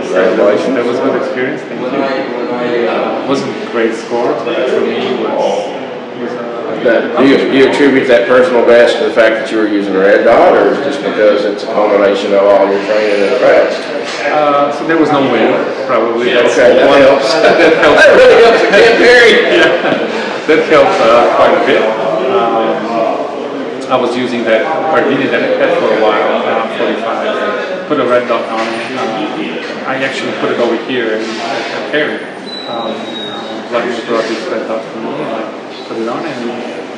Congratulations. That was a good experience, thank you. It wasn't a great score, but for me it was do you attribute that personal best to the fact that you were using a red dot, or just because it's a combination of all your training and practice? So there was no win, probably. Okay, that helps. That helps. That really helps at Camp Perry. That helps quite a bit. I was using that Pardini that I had for a while, 45, put a red dot on it. I actually put it over here and carried. Vladimir brought this red dot for me, and I put it on, and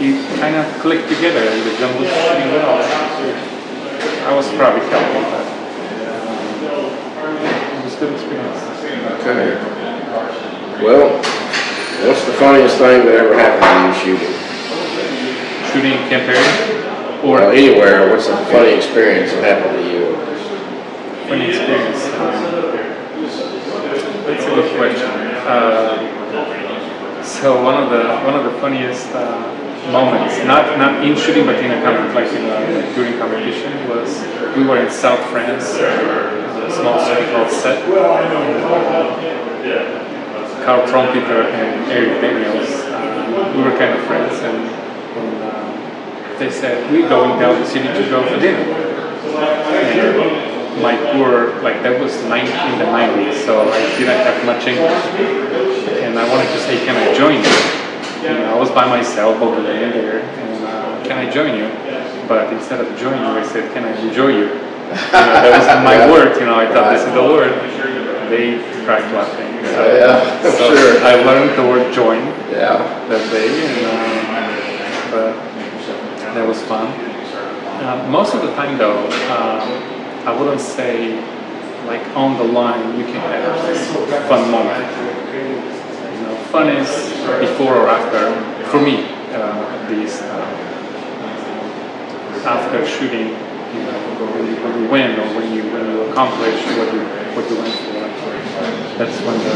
it kind of clicked together, and the gun was shooting well. I was probably helping, but it was a good experience. Okay. Well, What's the funniest thing that ever happened to you shooting? Shooting Camp Area? Or anywhere? What's the funny experience that happened to you? Funny experience? That's a good question. So one of the funniest moments, not in shooting, but in a during competition, was we were in South France, a small city called Sète. Carl Trumpeter and Eric Daniels, we were kind of friends, and they said, we're going down the city to go for dinner. And my poor, that was in the 90s, so I didn't have much English. And I wanted to say, can I join you? I was by myself over there, and can I join you? But instead of joining you, I said, can I enjoy you? That was my word, I thought this is the word. They tried laughing. So sure. I learned the word join that day, but that was fun. Most of the time though, I wouldn't say on the line you can have this fun moment. Fun is before or after, for me at least, after shooting, when you win or when you accomplish what you went for. That's when the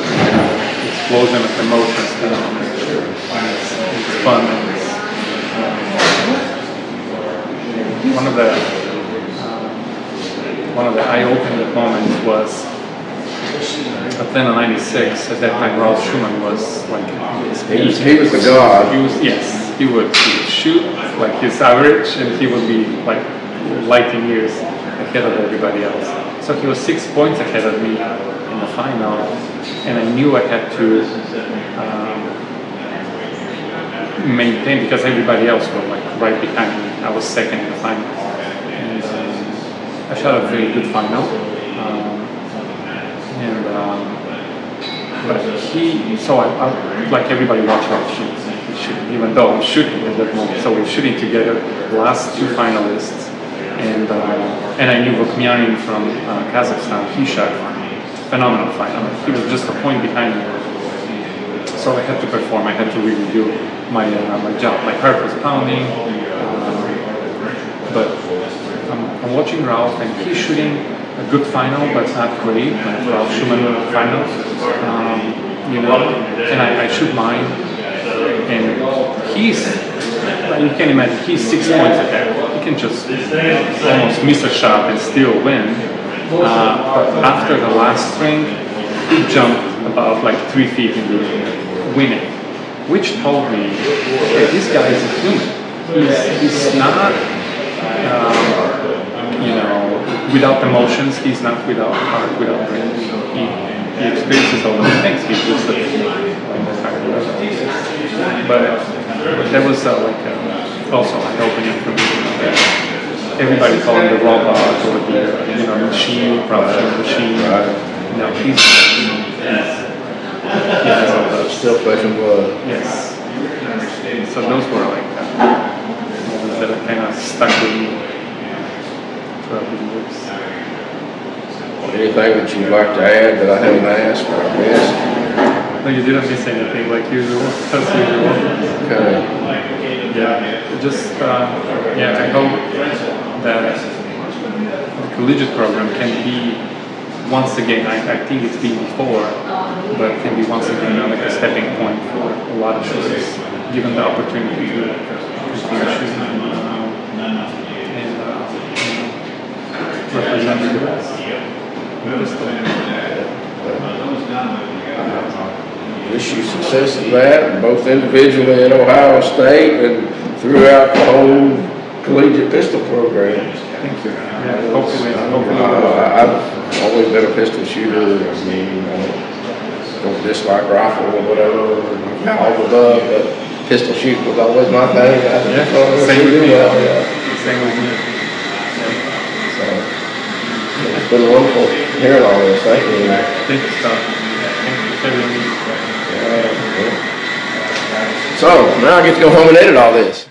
explosion of emotions come. It's fun. And one of the eye-opening moments was Atlanta '96. At that time, Ralph Schumann was he was the god. He would shoot his average, and he would be light years ahead of everybody else. So he was 6 points ahead of me in the final, and I knew I had to maintain, because everybody else was right behind me. I was second in the final, and I shot a very good final. But everybody watched our shoots, even though I'm shooting at that moment. So we're shooting together, last two finalists, and I knew Vukmianin from Kazakhstan. He shot phenomenal final. He was just a point behind me. So I had to perform. I had to really do my job. My heart was pounding, but I'm watching Ralph, and he's shooting a good final, but not great, like Ralph Schumann final. And I shoot mine, and you can imagine, he's 6 points ahead. He can just almost miss a shot and still win. But after the last string, he jumped about 3 feet in the winning, which told me, hey, this guy is a human. He's not, without emotions. He's not without heart, without brain. He experiences all those things. He's just but that was also eye-opening for me. Everybody called him the robot or the machine, production machine. No, he has all those. Still flesh and blood. Yes. So those were moments that kind of stuck with me throughout the years. Anything that you'd like to add that I haven't asked or missed? No, you didn't miss anything like usual. As usual. Okay. Just I hope that the collegiate program can be once again. I think it's been before, but can be once again a stepping point for a lot of shooters, given the opportunity to continue shooting and represent the U.S. Wish you success in that, both individually in Ohio State and throughout the whole collegiate pistol program. Thank you. Yeah, hopefully. I've always been a pistol shooter. I mean, don't dislike rifle or whatever, all the above, but pistol shooting was always my thing. Same with me. Same with me. So, it's been wonderful hearing all this. Thank you. Thank you, Scott. Thank you for having me. So, now I get to go home and edit all this.